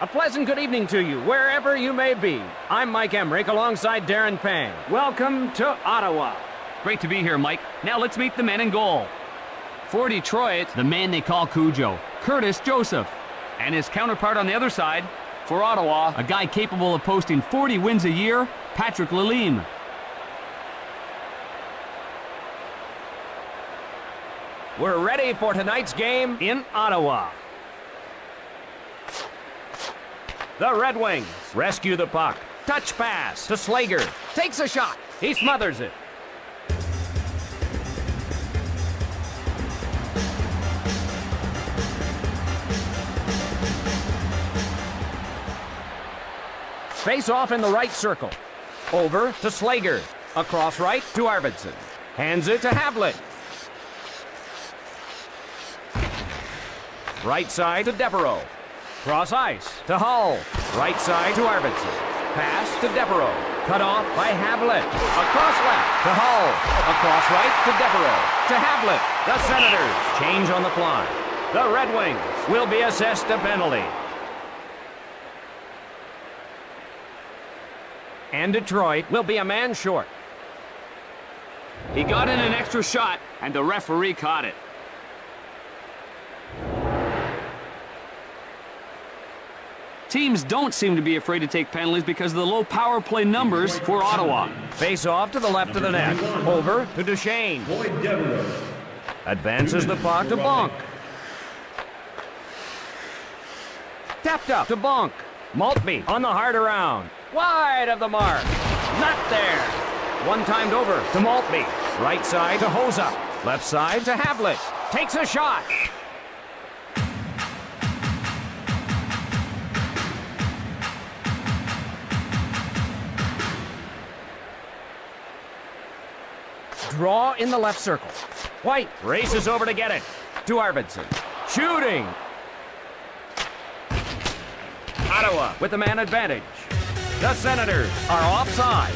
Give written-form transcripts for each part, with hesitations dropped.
A pleasant good evening to you, wherever you may be. I'm Mike Emmerich alongside Darren Pang. Welcome to Ottawa. Great to be here, Mike. Now let's meet the men in goal. For Detroit, the man they call Cujo, Curtis Joseph. And his counterpart on the other side, for Ottawa, a guy capable of posting 40 wins a year, Patrick Lalime. We're ready for tonight's game in Ottawa. The Red Wings rescue the puck. Touch pass to Slager. Takes a shot. He smothers it. Face off in the right circle. Over to Slager. Across right to Arvidsson. Hands it to Havlet. Right side to Devereaux. Cross ice to Hull. Right side to Arvidsson. Pass to Devereaux. Cut off by Havlet. Across left to Hull. Across right to Devereaux. To Havlet. The Senators change on the fly. The Red Wings will be assessed a penalty. And Detroit will be a man short. He got in an extra shot, and the referee caught it. Teams don't seem to be afraid to take penalties because of the low power play numbers for Ottawa. Face off to the left of the net. Over to Duchesne. Advances the puck to Bonk. Tapped up to Bonk. Maltby on the hard around. Wide of the mark. Not there. One timed over to Maltby. Right side to Hosa. Left side to Havlet. Takes a shot. Draw in the left circle. White races over to get it. To Arvidsson. Shooting. Ottawa with the man advantage. The Senators are offside.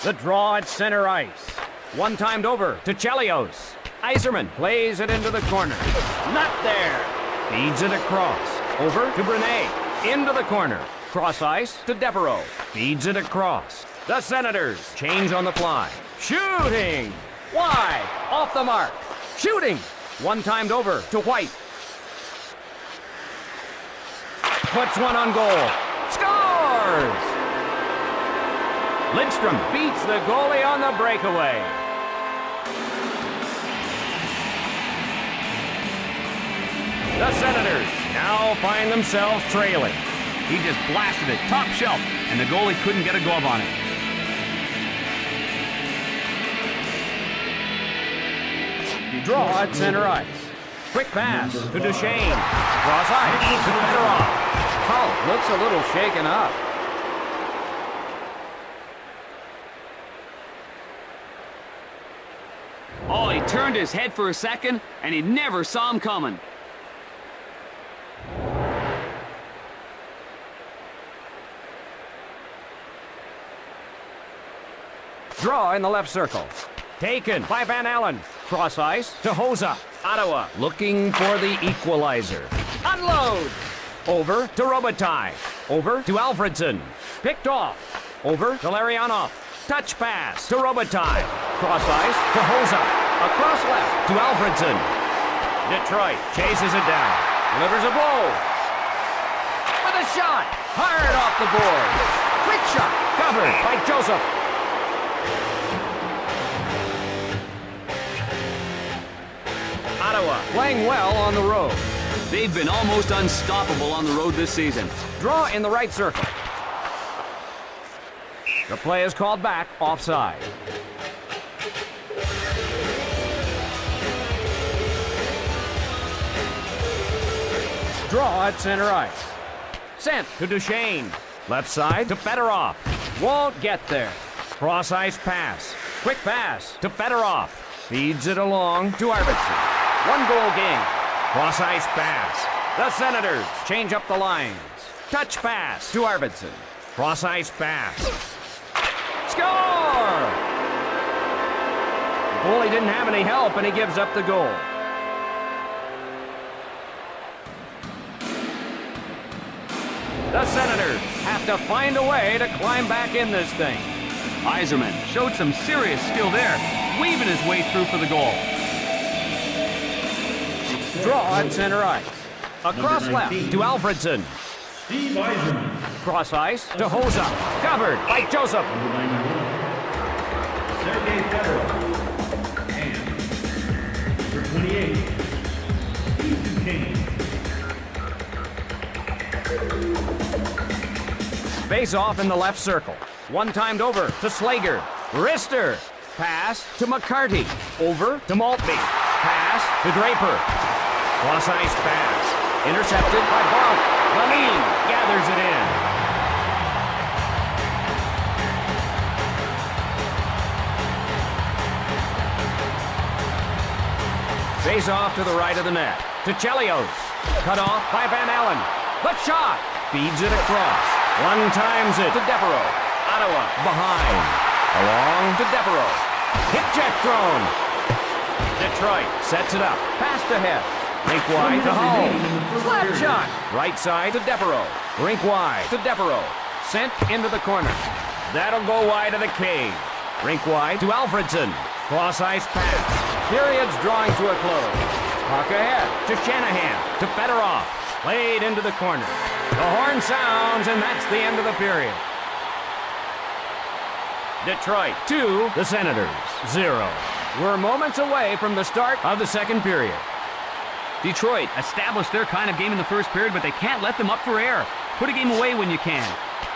The draw at center ice. One timed over to Chelios. Iserman plays it into the corner. Not there. Feeds it across. Over to Brené. Into the corner. Cross ice to Devereaux. Feeds it across. The Senators change on the fly. Shooting! Wide! Off the mark. Shooting! One timed over to White. Puts one on goal. Scores! Lindstrom beats the goalie on the breakaway. The Senators now find themselves trailing. He just blasted it top shelf, and the goalie couldn't get a glove on it. Draw at center ice. Quick pass to Duchesne. Cross ice to Fedorov. Hull looks a little shaken up. Oh, he turned his head for a second, and he never saw him coming. Draw in the left circle. Taken by Van Allen. Cross ice to Hosa. Ottawa looking for the equalizer. Unload. Over to Robitaille. Over to Alfredson. Picked off. Over to Larionov. Touch pass to Robitaille. Cross ice to Hosa. Across left to Alfredson. Detroit chases it down. Delivers a blow. With a shot. Hard off the board. Quick shot. Covered by Joseph. Ottawa playing well on the road. They've been almost unstoppable on the road this season. Draw in the right circle. The play is called back, offside. Draw at center ice. Sent to Duchesne. Left side to Fedorov. Won't get there. Cross ice pass. Quick pass to Fedorov. Feeds it along to Arvidsson. One goal game. Cross ice pass. The Senators change up the lines. Touch pass to Arvidsson. Cross ice pass. Score! Goalie didn't have any help, and he gives up the goal. The Senators have to find a way to climb back in this thing. Yzerman showed some serious skill there, weaving his way through for the goal. Draw at center ice. Across left to Alfredson. Steve Yzerman. Cross ice to Hoza. Covered by Joseph. Sergei Fedorov. And number 28, Steve Duquesne. Face off in the left circle. One timed over to Slager. Rister. Pass to McCarty. Over to Maltby. Pass to Draper. Cross ice pass. Intercepted by Bonk. Lamine gathers it in. Face off to the right of the net. To Chelios. Cut off by Van Allen. The shot. Feeds it across. One times it to Devereaux. Ottawa behind. Along to Devereaux. Hip check thrown. Detroit sets it up. Passed ahead. Rink wide to Hull. Slap shot. Right side to Devereaux. Rink wide to Devereaux. Sent into the corner. That'll go wide of the cage. Rink wide to Alfredson. Cross ice pass. Period's drawing to a close. Puck ahead to Shanahan. To Fedorov. Played into the corner. The horn sounds, and that's the end of the period. Detroit 2, the Senators 0. We're moments away from the start of the second period. Detroit established their kind of game in the first period, but they can't let them up for air. Put a game away when you can.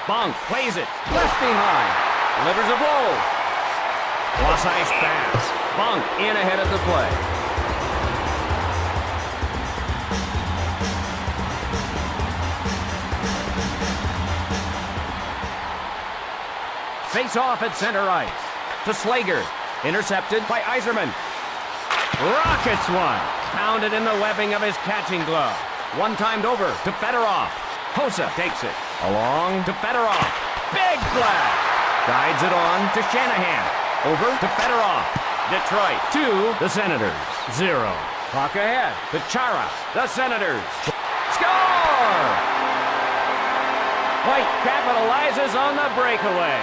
Bonk plays it. Left behind. Delivers a blow. Cross ice pass. Bonk in ahead of the play. Face off at center ice. To Slager. Intercepted by Yzerman. Rockets one. Pounded in the webbing of his catching glove. One timed over to Fedorov. Hossa takes it. Along to Fedorov. Big flag. Guides it on to Shanahan. Over to Fedorov. Detroit 2, the Senators 0. Clock ahead to Chara. The Senators. Score! White capitalizes on the breakaway.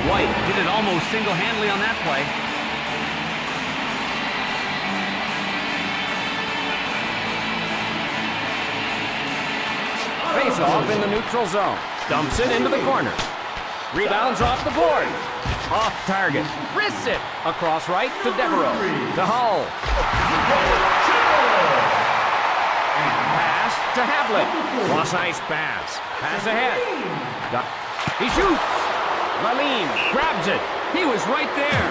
White did it almost single-handedly on that play. Face off in the neutral zone. Dumps it into the corner. Rebounds off the board. Off target. Wrists it. Across right to Devereaux. To Hull. Pass to Havlet. Cross ice pass. Pass ahead. He shoots. Lamine grabs it. He was right there.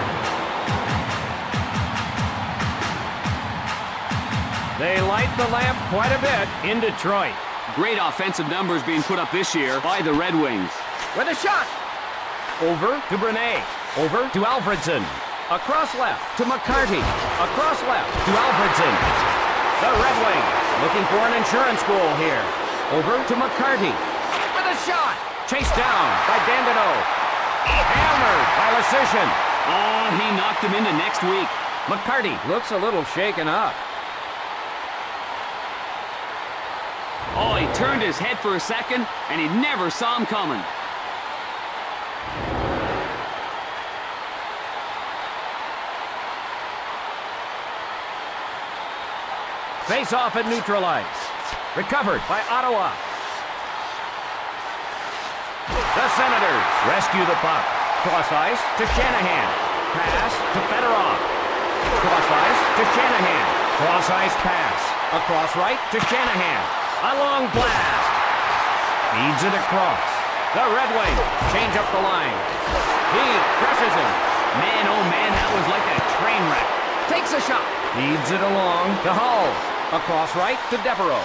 They light the lamp quite a bit in Detroit. Great offensive numbers being put up this year by the Red Wings. With a shot. Over to Brené. Over to Alfredson. Across left to McCarty. Across left to Alfredson. The Red Wings looking for an insurance goal here. Over to McCarty. With a shot. Chased down by Dandeneau. Hammered by Lecition. Oh, he knocked him into next week. McCarty looks a little shaken up. Oh, he turned his head for a second, and he never saw him coming. Face off at neutral ice. Recovered by Ottawa. The Senators rescue the puck. Cross ice to Shanahan. Pass to Fedorov. Cross ice to Shanahan. Cross ice pass. Across right to Shanahan. A long blast. Feeds it across. The Red Wings change up the line. He presses him. Man, oh man, that was like a train wreck. Takes a shot. Feeds it along to Hull. Across right to Devereaux.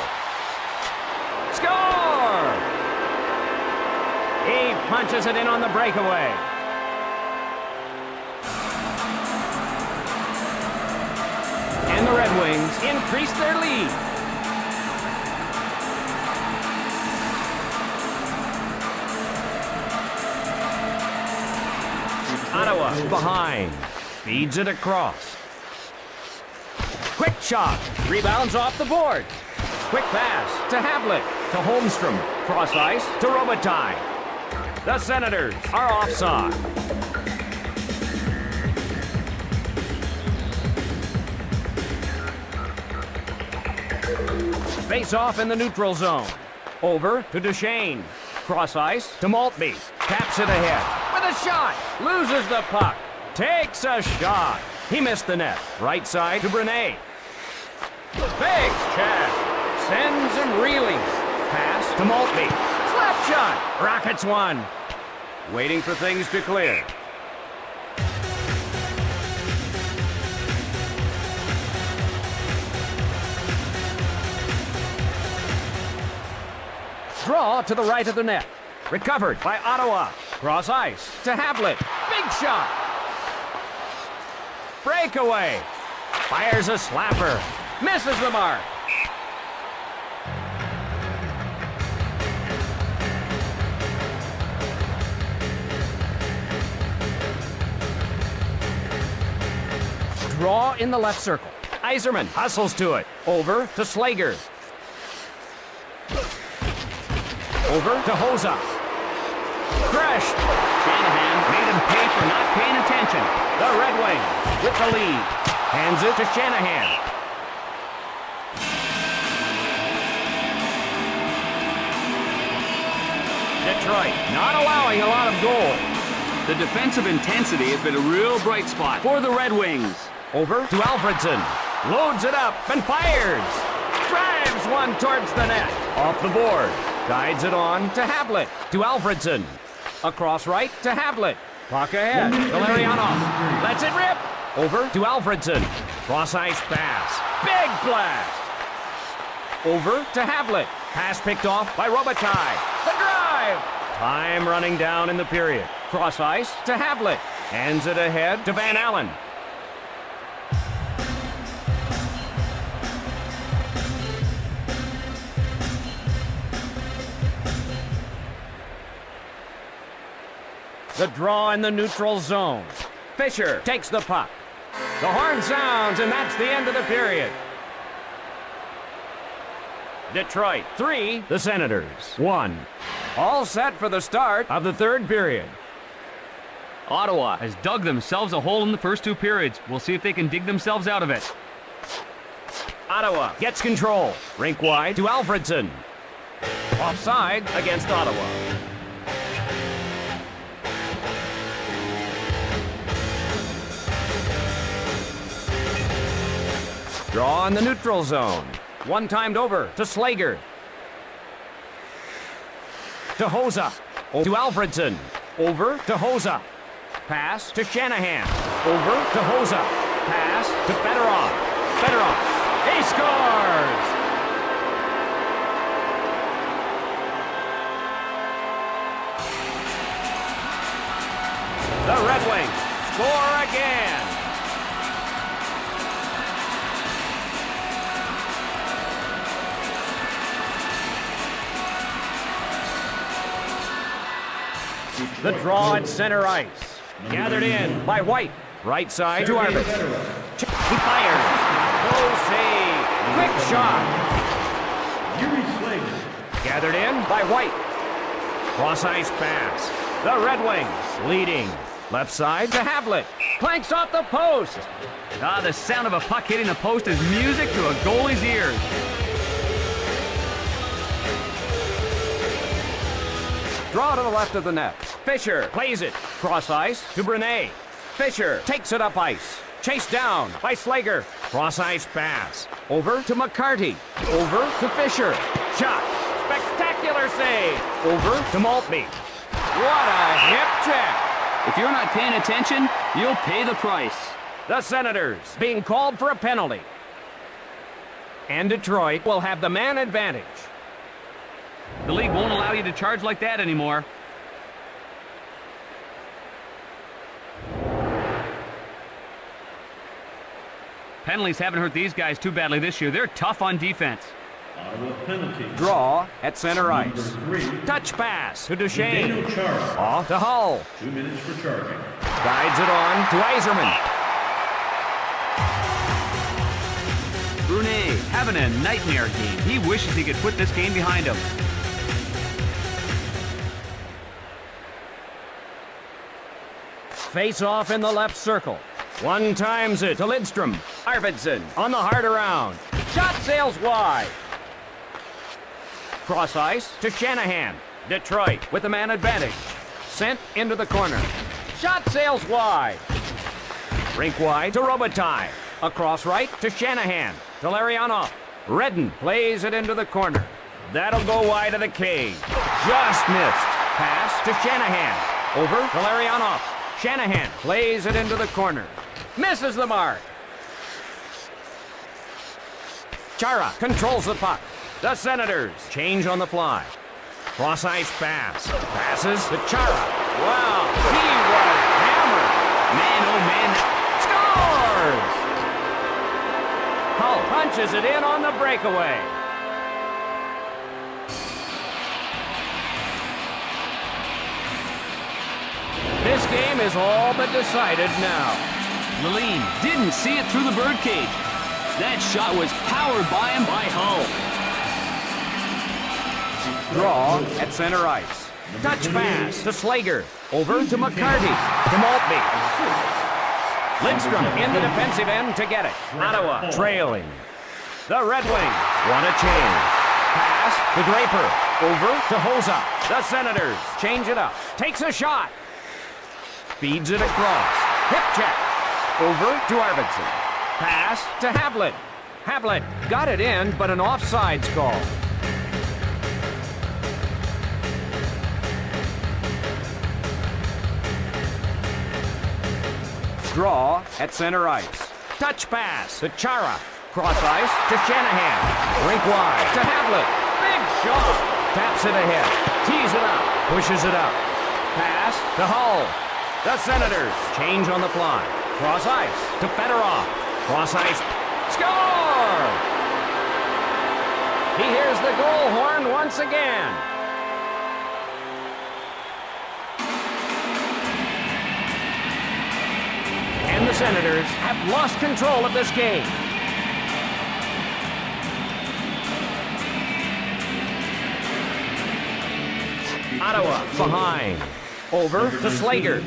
Score! He punches it in on the breakaway. And the Red Wings increase their lead. Ottawa behind. Feeds it across. Quick shot. Rebounds off the board. Quick pass to Havlet. To Holmstrom. Cross ice to Robitaille. The Senators are offside. Face off in the neutral zone. Over to Duchesne. Cross ice to Maltby. Taps it ahead. With a shot. Loses the puck. Takes a shot. He missed the net. Right side to Brené. Big check. Sends him reeling. Pass to Maltby. Slap shot. Rockets one. Waiting for things to clear. Draw to the right of the net. Recovered by Ottawa. Cross ice to Havlet. Big shot. Breakaway. Fires a slapper. Misses the mark. Draw in the left circle. Yzerman hustles to it. Over to Slager. Over to Hoza. Crushed. Shanahan made him pay for not paying attention. The Red Wings with the lead. Hands it to Shanahan. Detroit not allowing a lot of goals. The defensive intensity has been a real bright spot for the Red Wings. Over to Alfredson. Loads it up and fires. Drives one towards the net. Off the board. Guides it on to Havlet. To Alfredson. Across right to Havlet. Puck ahead. Valeriano. Lets it rip. Over to Alfredson. Cross ice pass. Big blast. Over to Havlet. Pass picked off by Robitaille. The drive. Time running down in the period. Cross ice to Havlet. Hands it ahead to Van Allen. The draw in the neutral zone. Fisher takes the puck. The horn sounds, and that's the end of the period. Detroit 3, the Senators 1. All set for the start of the third period. Ottawa has dug themselves a hole in the first two periods. We'll see if they can dig themselves out of it. Ottawa gets control. Rink wide to Alfredson. Offside against Ottawa. Draw in the neutral zone. One timed over to Slager. To Hoza. To Alfredson. Over to Hoza. Pass to Shanahan. Over to Hoza. Pass to Fedorov. Fedorov. He scores! The Red Wings score again. The draw at center ice. Gathered in by White. Right side to Arbus. He fires. No save. Quick shot. Yuri Slager. Gathered in by White. Cross ice pass. The Red Wings leading. Left side to Havlet. Clanks off the post. Ah, the sound of a puck hitting the post is music to a goalie's ears. Draw to the left of the net. Fisher plays it. Cross ice to Brené. Fisher takes it up ice. Chased down by Slager. Cross ice pass. Over to McCarty. Over to Fisher. Shot. Spectacular save. Over to Maltby. What a hip check. If you're not paying attention, you'll pay the price. The Senators being called for a penalty. And Detroit will have the man advantage. The league won't allow you to charge like that anymore. Penalties haven't hurt these guys too badly this year. They're tough on defense. Ottawa penalty. Draw at center ice. Number 3. Touch pass to Duchesne. Daniel Chara. Off to Hull. 2 minutes for charging. Guides it on to Yzerman. Brune having a nightmare game. He wishes he could put this game behind him. Face off in the left circle. One times it to Lidstrom. Arvidsson on the hard around. Shot sails wide. Cross ice to Shanahan. Detroit with the man advantage. Sent into the corner. Shot sails wide. Rink wide to Robitaille. Across right to Shanahan. To Larionov. Redden plays it into the corner. That'll go wide of the cage. Just missed. Pass to Shanahan. Over to Larionov. Shanahan plays it into the corner. Misses the mark. Chara controls the puck. The Senators change on the fly. Cross ice pass. Passes to Chara. Wow, he was hammered. Man, oh man. Scores! Hull punches it in on the breakaway. This game is all but decided now. Lalime didn't see it through the birdcage. That shot was powered by him by Hull. Draw at center ice. Touch pass to Slager. Over to McCarty. To Maltby. Lidstrom in the defensive end to get it. Ottawa trailing. The Red Wings want a change. Pass to Draper. Over to Hosa. The Senators change it up. Takes a shot. Feeds it across. Hip check. Over to Arvidsson. Pass to Havlat. Havlat got it in, but an offsides call. Draw at center ice. Touch pass to Chara. Cross ice to Shanahan. Rink wide to Havlat. Big shot. Taps it ahead. Tees it up. Pushes it up. Pass to Hull. The Senators change on the fly. Cross ice to Fedorov. Cross ice. Score! He hears the goal horn once again. And the Senators have lost control of this game. Ottawa behind. Over to Slager.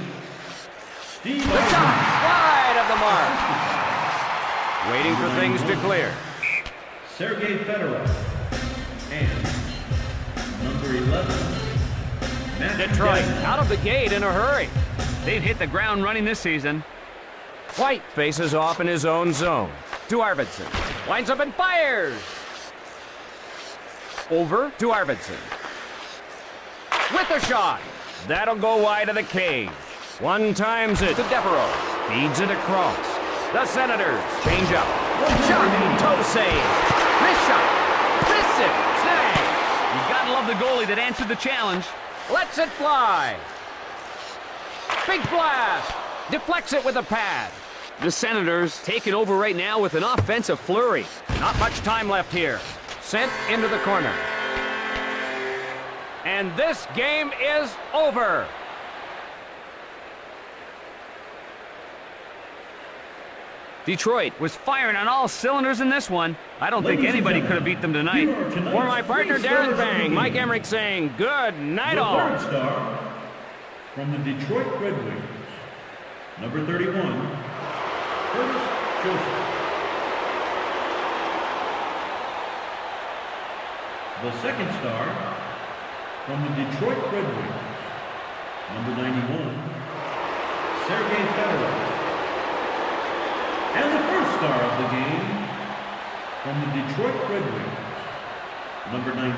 The shot wide of the mark. Waiting for things to clear. Sergei Fedorov. And number 11. Detroit out of the gate in a hurry. They've hit the ground running this season. White faces off in his own zone. To Arvidsson. Lines up and fires. Over to Arvidsson. With the shot. That'll go wide of the cage. One times it to Devereaux. Feeds it across. The Senators change up. Shot. Toe save. Wrist shot. Wrist it. Snag. You gotta love the goalie that answered the challenge. Lets it fly. Big blast. Deflects it with a pad. The Senators taking over right now with an offensive flurry. Not much time left here. Sent into the corner. And this game is over. Detroit was firing on all cylinders in this one. I don't think anybody could have beat them tonight. For my partner Darren Bang, Mike Emmerich saying good night The all. third star from the Detroit Red Wings. Number 31, Curtis Joseph. The second star from the Detroit Red Wings. Number 91, Sergei Fedorov. And the first star of the game from the Detroit Red Wings. Number 19,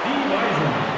Steve Yzerman.